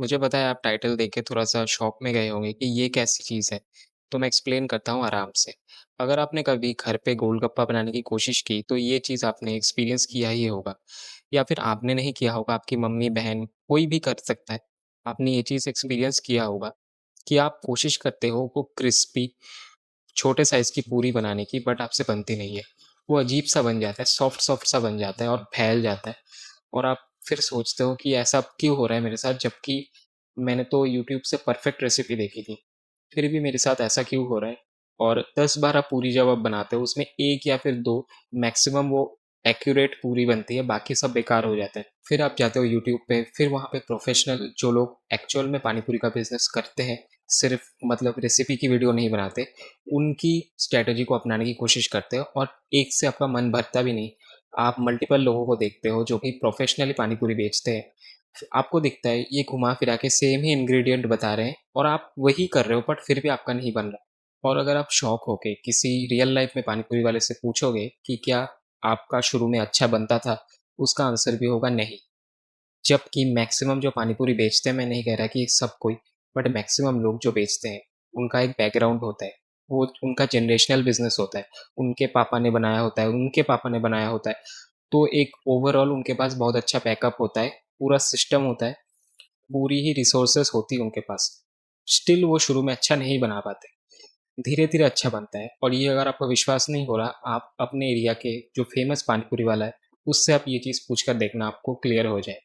मुझे पता है आप टाइटल देख के थोड़ा-सा शॉक में गए होंगे कि ये कैसी चीज़ है? तो मैं एक्सप्लेन करता हूँ आराम से। अगर आपने कभी घर पे गोलगप्पा बनाने की कोशिश की, तो ये चीज़ आपने एक्सपीरियंस किया ही होगा या फिर आपने नहीं किया होगा, आपकी मम्मी, बहन कोई भी कर सकता है। आपने ये चीज़ एक्सपीरियंस किया होगा कि आप कोशिश करते हो वो क्रिस्पी छोटे साइज़ की पूरी बनाने की बट आपसे बनती नहीं है। वो अजीब-सा बन जाता है, सॉफ्ट-सॉफ्ट सा बन जाता है और फैल जाता है और आप फिर सोचते हो कि ऐसा क्यों हो रहा है मेरे साथ जबकि मैंने तो यूट्यूब से परफेक्ट रेसिपी देखी थी। फिर भी मेरे साथ ऐसा क्यों हो रहा है? और 10-12 पूरी जब आप बनाते हो उसमें 1 या फिर 2 मैक्सिमम वो एक्यूरेट पूरी बनती है, बाकी सब बेकार हो जाता है। फिर आप जाते हो यूट्यूब पे, फिर वहाँ पे प्रोफेशनल जो लोग एक्चुअल में पानी पूरी का बिज़नेस करते हैं, सिर्फ़ मतलब रेसिपी की वीडियो नहीं बनाते, उनकी स्ट्रैटेजी को अपनाने की कोशिश करते हो और एक से आपका मन भरता भी नहीं। आप मल्टीपल लोगों को देखते हो जो कि प्रोफेशनली पानी पूरी बेचते हैं। आपको दिखता है ये घुमा-फिरा के सेम ही इंग्रीडिएंट बता रहे हैं और आप वही कर रहे हो बट फिर भी आपका नहीं बन रहा। और अगर आप शॉक होके किसी रियल लाइफ़ में पानी पूरी वाले से पूछोगे कि क्या आपका शुरू में अच्छा बनता था? उसका आंसर भी होगा नहीं। जबकि मैक्सिमम जो पानी पूरी बेचते हैं, मैं नहीं कह रहा कि सब कोई, बट मैक्सिमम लोग जो बेचते हैं, उनका एक बैकग्राउंड होता है। वो उनका जनरेशनल बिज़नेस होता है। उनके पापा ने बनाया होता है, उनके पापा ने बनाया होता है। तो एक ओवरऑल उनके पास बहुत अच्छा बैकअप होता है, पूरा सिस्टम होता है, पूरी ही रिसोर्सेज़ होती है उनके पास। स्टिल वो शुरू में अच्छा नहीं बना पाते। धीरे-धीरे अच्छा बनता है और ये अगर आपको विश्वास नहीं हो रहा, आप अपने एरिया के जो फ़ेमस पानी पूरी वाला है, उससे आप ये चीज़ पूछ कर देखना, आपको क्लियर हो जाए।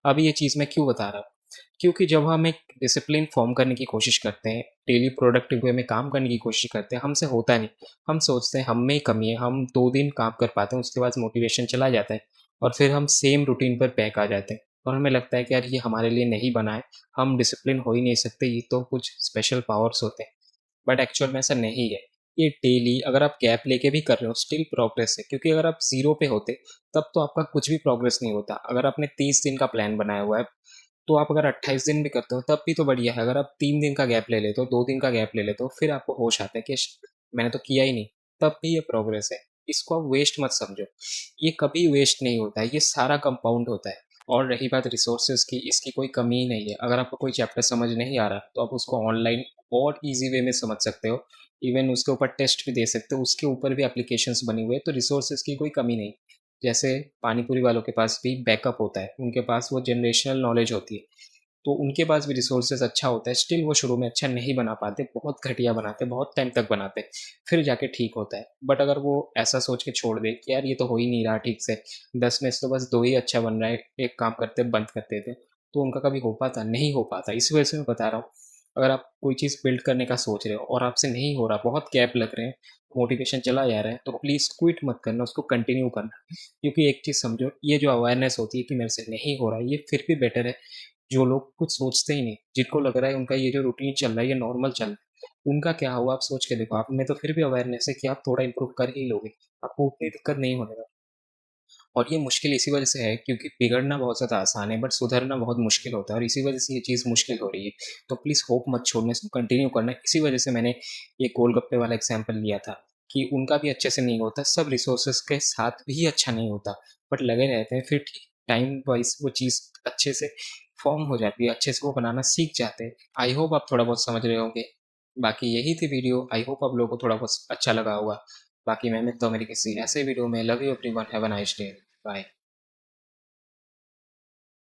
अब ये चीज़ मैं क्यों बता रहा हूँ? क्योंकि जब हम एक डिसिप्लिन फ़ॉर्म करने की कोशिश करते हैं, डेली प्रोडक्टिव वे में काम करने की कोशिश करते हैं, हमसे होता नहीं। हम सोचते हैं हम में ही कमी है, हम 2 दिन काम कर पाते हैं, उसके बाद मोटिवेशन चला जाता है और फिर हम सेम रूटीन पर बैक आ जाते हैं और हमें लगता है कि यार ये हमारे लिए नहीं बना है, हम डिसिप्लिन हो ही नहीं सकते, ये तो कुछ स्पेशल पावर्स होते हैं। बट एक्चुअल में ऐसा नहीं है। ये डेली अगर आप गैप लेके भी कर रहे हो स्टिल प्रोग्रेस है क्योंकि अगर आप ज़ीरो पे होते तब तो आपका कुछ भी प्रोग्रेस नहीं होता। अगर आपने 30 दिन का प्लान बनाया हुआ है, तो आप अगर 28 दिन भी करते हो तब भी तो बढ़िया है। अगर आप 3 दिन का गैप ले लेते हो, 2 दिन का गैप ले लेते हो, फिर आपको होश आता है कि मैंने तो किया ही नहीं, तब भी ये प्रोग्रेस है। इसको आप वेस्ट मत समझो। ये कभी वेस्ट नहीं होता है, ये सारा कंपाउंड होता है। और रही बात रिसोर्सेज़ की, इसकी कोई कमी ही नहीं है। अगर आपको कोई चैप्टर समझ नहीं आ रहा, तो आप उसको ऑनलाइन और ईज़ी वे में समझ सकते हो। इवन उसके ऊपर टेस्ट भी दे सकते हो, उसके ऊपर भी एप्लीकेशंस बने हुए हैं, तो रिसोर्सेज़ की कोई कमी नहीं। जैसे पानी पूरी वालों के पास भी बैकअप होता है, उनके पास वो जनरेशनल नॉलेज होती है, तो उनके पास भी रिसोर्सेज़ अच्छा होता है, स्टिल वो शुरू में अच्छा नहीं बना पाते, बहुत घटिया बनाते, बहुत टाइम तक बनाते, फिर जाके ठीक होता है। बट अगर वो ऐसा सोच के छोड़ दे कि यार ये तो हो ही नहीं रहा ठीक से, 10 में से तो बस 2 ही अच्छा बन रहा है, एक काम करते बंद कर देते, तो उनका कभी हो पाता? नहीं हो पाता। इस वजह से मैं बता रहा हूँ, अगर आप कोई चीज़ बिल्ड करने का सोच रहे हो और आपसे नहीं हो रहा, बहुत गैप लग रहे हैं, मोटिवेशन चला जा रहा है, तो प्लीज़ क्विट मत करना, उसको कंटिन्यू करना। क्योंकि एक चीज़ समझो, ये जो अवेयरनेस होती है कि मेरे से नहीं हो रहा है, ये फिर भी बेटर है जो लोग कुछ सोचते ही नहीं, जिनको लग रहा है उनका ये जो रूटीन चल रहा है, ये नॉर्मल चल रहा है, उनका क्या हुआ आप सोच के देखो, आप में तो फिर भी अवेयरनेस है कि आप थोड़ा इम्प्रूव कर ही लोगे, आपको उतनी दिक्कत नहीं होने वाली। और ये मुश्किल इसी वजह से है क्योंकि बिगड़ना बहुत ज़्यादा आसान है बट सुधरना बहुत मुश्किल होता है और इसी वजह से ये चीज़ मुश्किल हो रही है। तो प्लीज़ होप मत छोड़ना, इसको कंटिन्यू करना। इसी वजह से मैंने ये गोलगप्पे वाला एग्ज़ाम्पल लिया था कि उनका भी अच्छे से नहीं होता, सब रिसोर्सेज़ के साथ भी अच्छा नहीं होता, बट लगे रहते हैं फिर ठीक टाइम वाइज़ वो चीज़ अच्छे से फ़ॉर्म हो जाती है, अच्छे से वो बनाना सीख जाते हैं। आई होप आप थोड़ा बहुत समझ रहे होंगे। बाकी यही थी वीडियो, आई होप आप लोगों को थोड़ा बहुत अच्छा लगा होगा। बाकी मैं मिलता हूँ मेरी किसी ऐसे वीडियो में। Love you everyone, have a nice day. Bye.